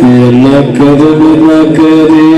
अल्लाह करम न करे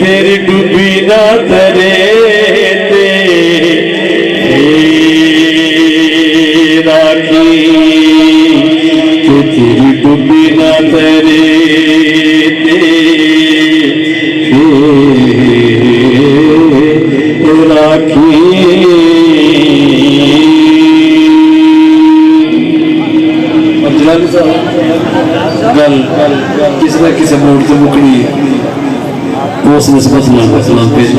तेरी डूबी ना तरे राखी तेरी डूबी ना तरे राखी गल किसी न किसी मोड़ से मुकनी है उस निस्बत सलाम पेश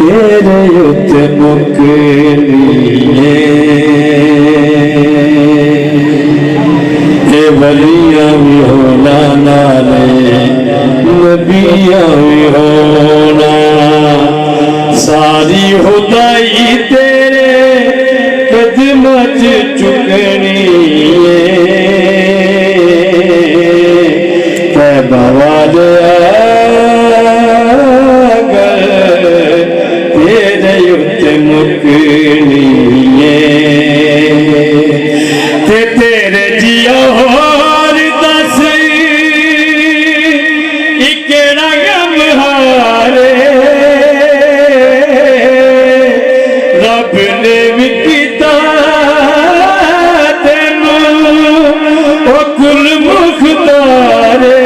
तेरे उत्ते मुकनिए वलियां भी होना नाले नबियां भी होना सारी खुदाई तेरे कदम च चुकनी बाबा तेरे उत्ते मुकनी तेरे जिया होर दस इकेड़ा गम हारे रब ने भी किता तेनू ओ कुल मुख्तारे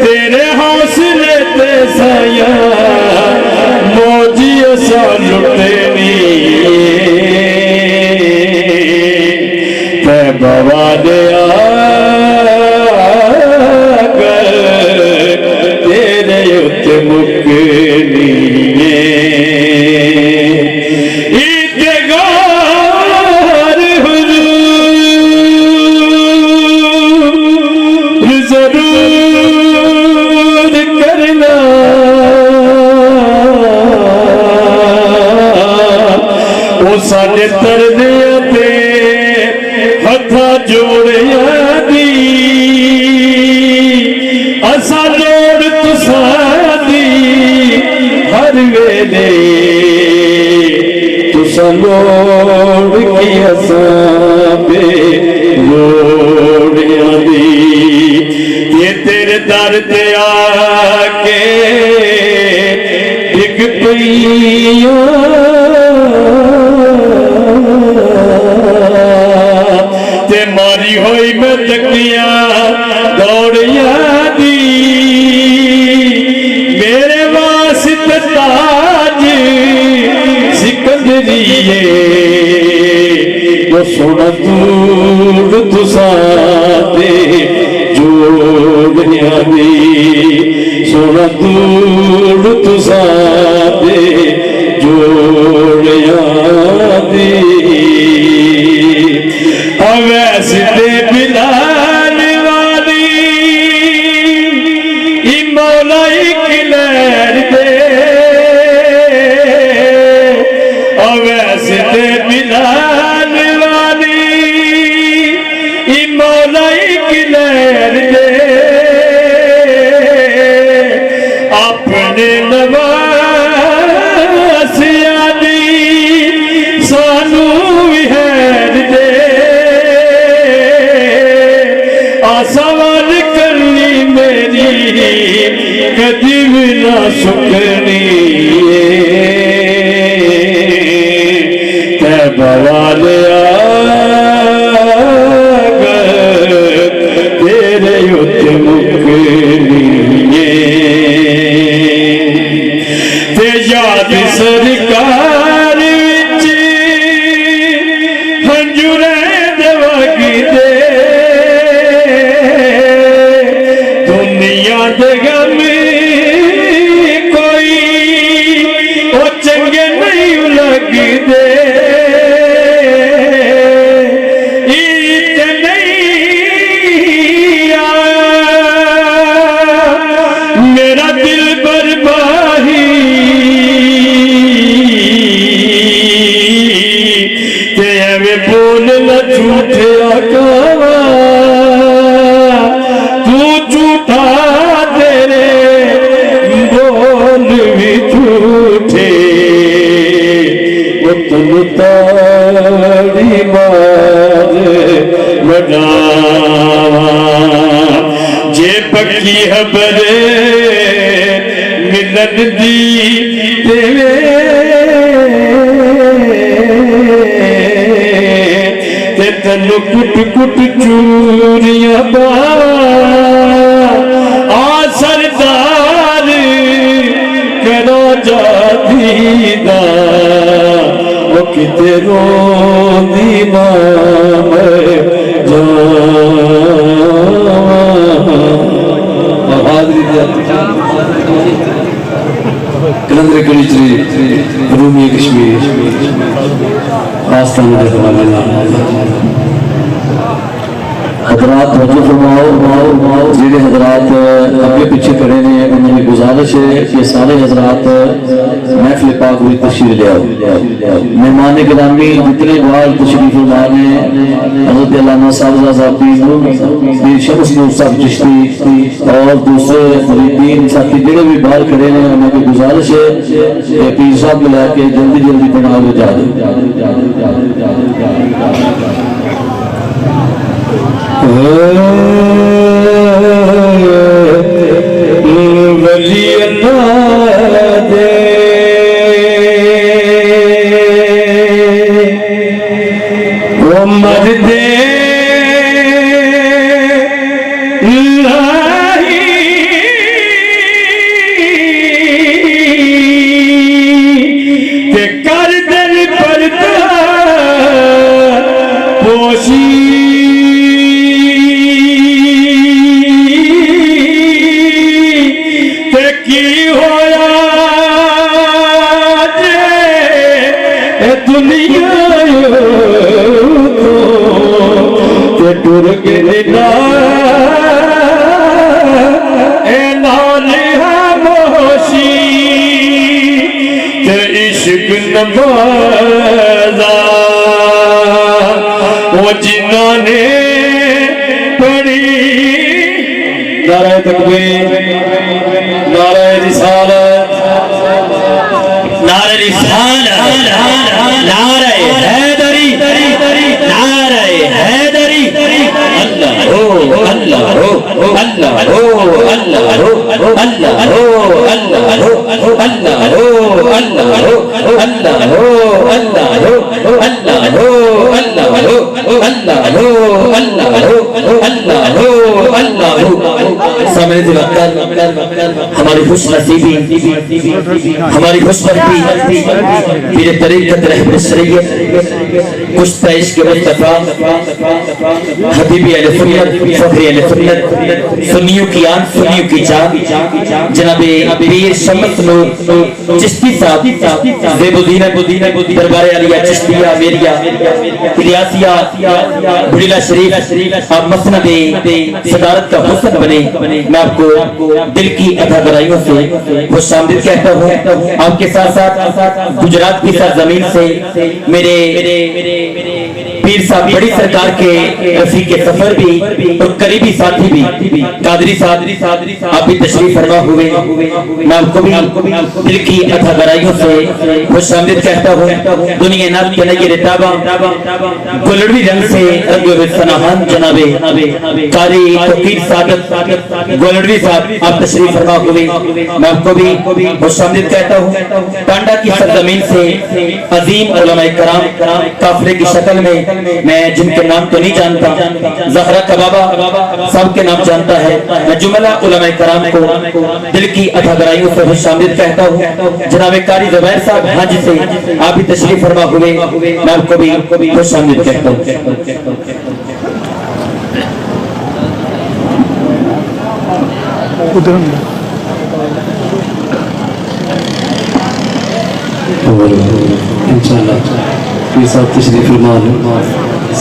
तेरे हौसले ते साया मौजी असा लुटनी ते बाबा दया तेरे उत्ते मुकनी जरूर करना वो साढ़े तरदिया पे हथा जोड़िया दी असा लोड़ तुसा दी हर वेले तुसा लोड़ की असा पे लोड़िया दी ये तेरे दर ते आके डिग पईया ते मारी होई मैं तकिया दौड़िया दी मेरे वास्ते ताज सिकंदरिए वो सोना दूर तुसा दे जोड़िया दी सोना दूर तुसा दे जोड़िया दी अवैसे बिलाल वाली मौला किलैर दे अवैसे बिलाल वाली मौला किलैर दे आप याद सरकार विच हंजुरे दवागी दे दुनिया दे गम कोई ओ चंगे नहीं लगदे झूठे आकावा तू झूठा तेरे बोल भी झूठे वो तुम ताड़ी मार बढ़ावा जे पक्की खबरे मिलन दी तेरे तनु कुट कुट चूरियां बा आ सरदार करो जादीदा वो किते रोंदी मां कलंदर कलिचरी रूमी कश्मीर आस्थान हजरात तवज्जो फरमाओ जिहड़े हजरात अगे पीछे खड़े ने उन्होंने गुजारिश है कि सारे हजरात महफिल पाक में तशरीफ ले आओ। मेहमान गिरामी जितने बार तशरीफ फरमा ने हज़रत अल्लामा साहब पीर शमस नूर साहब चिश्ती और दूसरे मुरीदीन साथी जिहड़े भी बाहर खड़े ने उन्होंने गुजारिश है कि पीर साहब मिला के जल्दी जल्दी पढ़ा लो जा वली अल्लाह दे वो मर्दे लाही ते कर दिल पर्दा पोशी टुर के मोशी इश्क नमाज़ा वो जिन्होंने पढ़ी नारे तकबीर नारे रिसालत नारे रिसालत नारे हैदरी नारे हैदरी अल्लाह हो अल्लाह हो अल्लाह हो अल्लाह हो अल्लाह हो अल्लाह हो अल्लाह हो अल्लाह हो अल्लाह हो अल्लाह हो अल्लाह हो अल्लाह हो अल्लाह हो अल्लाह हो अल्लाह हो अल्लाह हो समय हमारी खुशनसीबी हमारी खुशबख्ती मेरे तरीक़त रहबर शरीयत कुछ पेश के मुस्तफा हबीबी अहले सुन्नत फखरी अहले सुन्नत सुन्नियों की आन सुन्नियों की जान जनाबे पीर शमस नूर चिश्ती साहब ज़ेबुद्दीन दरबार आलिया चिश्तिया मेरिया इलियासिया बुढ़ीला शरीफ आप मसनद सदारत का हुस्न बने। मैं आपको दिल की अता गहराइयों से खुशामदीद कहता हूँ। आपके साथ साथ गुजरात की सरजमीन से मेरे पीर साहब बड़ी सरकार के रफीक के सफर भी और करीबी साथी भी कादरी साहब आप भी तशरीफ फरमा हुए। मैं आपको भी दिल की अता गहराइयों से खुशामदीद कहता हूँ। दुनिया नाम के नए रिताबा गुलड़वी रंग से सनाहान जनाबे कारी तकीर सादत गोलड़वी साहब आप तशरीफ फरमा हुए। मैं आपको भी खुशामदीद कहता हूँ। टांडा की सरजमीन से अजीम उलमा कराम काफिले की शक्ल में मैं जिनके नाम तो नहीं जानता, ज़हरा का बाबा सबके नाम जानता है। मैं जुमला उलमाए कराम को दिल की अथागराइयों से खुशामदीद कहता हूँ। जनाब कारी ज़ुबैर साहब हाजी से आप भी तशरीफ फरमा हुए, मैं आपको भी खुशामदीद कहता हूँ। इंशाअल्लाह ये सब तशरीफ फरमा लो,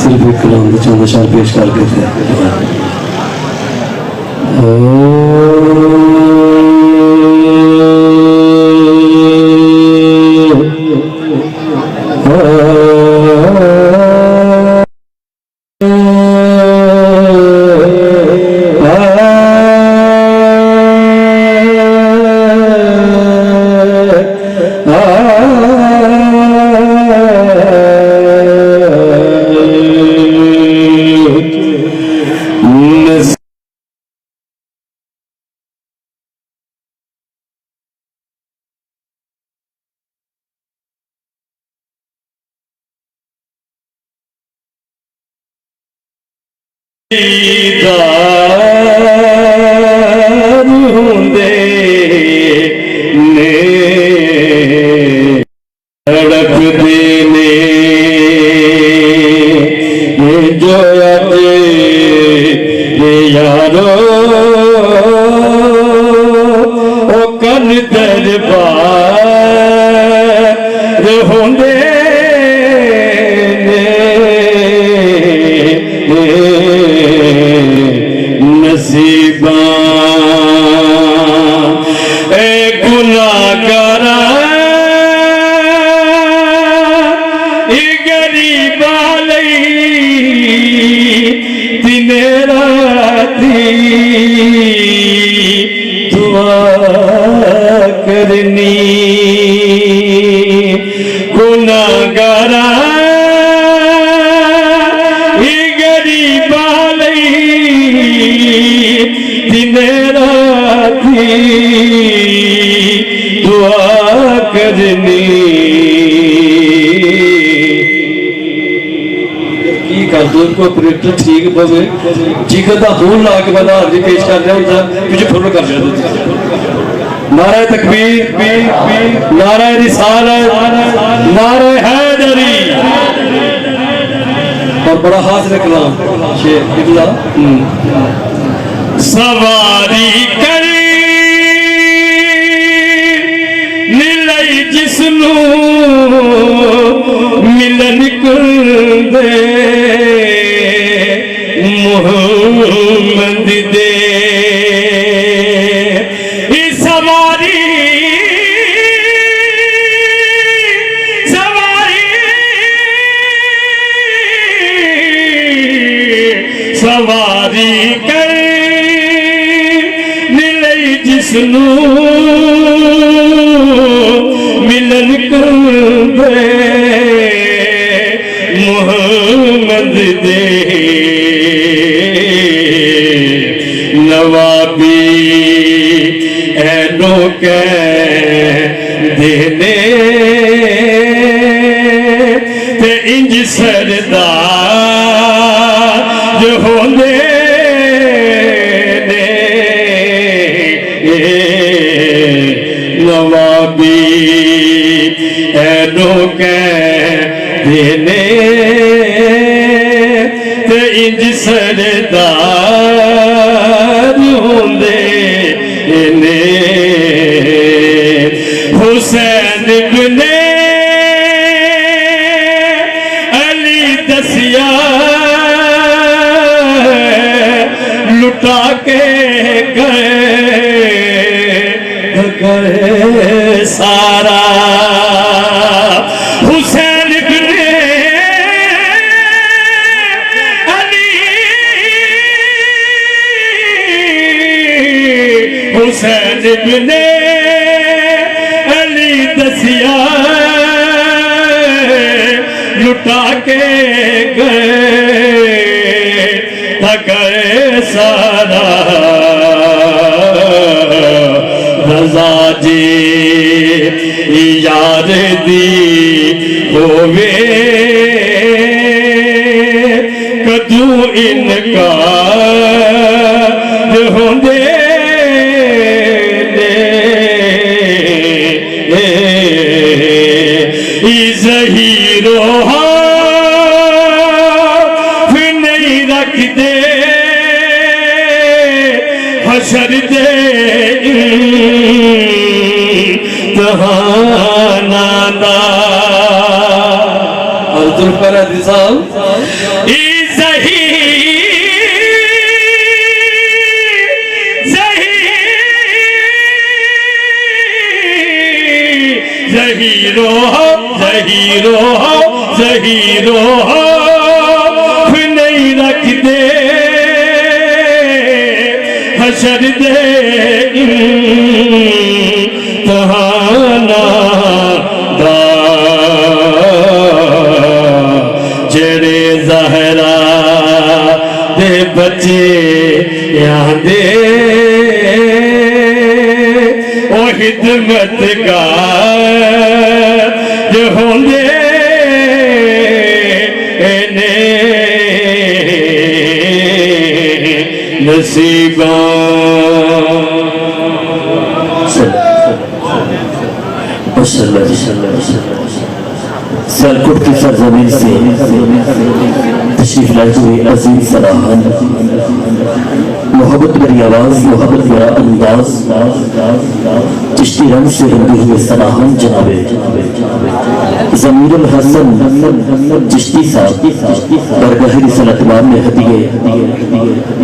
सिर्फ एक कलाम के चंद अशआर पेश कर देते हैं। ऑपरेटर ठीक पवे ठीक है फोन ला के बंदा हाजिरी पेश कर रहा होता कुछ फुल कर रहा। नारा तकबीर, नारा रिसालत, नारा हैदरी और बड़ा हासिल कलाम शेर इकला सवारी कर नीलई जिसनू मिलन कर दे मोहम्मद दे सवारी सवारी सवारी कर मिलई जिसनू मिलन कर दे मोहम्मद दे नवाबी ऐनो के देने ते इंज सरदार जो होने नवाबी ऐनो के देने ते इंज सरदार होंदे ने हुसैन बिने अली दसिया लुटा के गए सारा हुसैन बिने अली हुसैन बिने अली दसिया लुटा के गए सारा रजा जी यार दी होवे इनका होंदे ज़हीरो नहीं रखते हशर दे तहाना दा और जुल्फकार हदी साहब ज़हीरो ज़हीरो नहीं रखते हशर दे तहाना दा जेड़े ज़हरा दे बच्चे यादे ओ हिदमत का जो होंगे नसीबा सियालकोट की सरजमीन से तशरीफ लाए हुए अजीज सलाहन, मोहब्बत भरी आवाज, मोहब्बत भरा अंदाज, चिश्ती रंग से रंगे हुए सलाहन जनाबे ज़मीरुल हसन चिश्ती साहब बरगह रिसालत में हदिये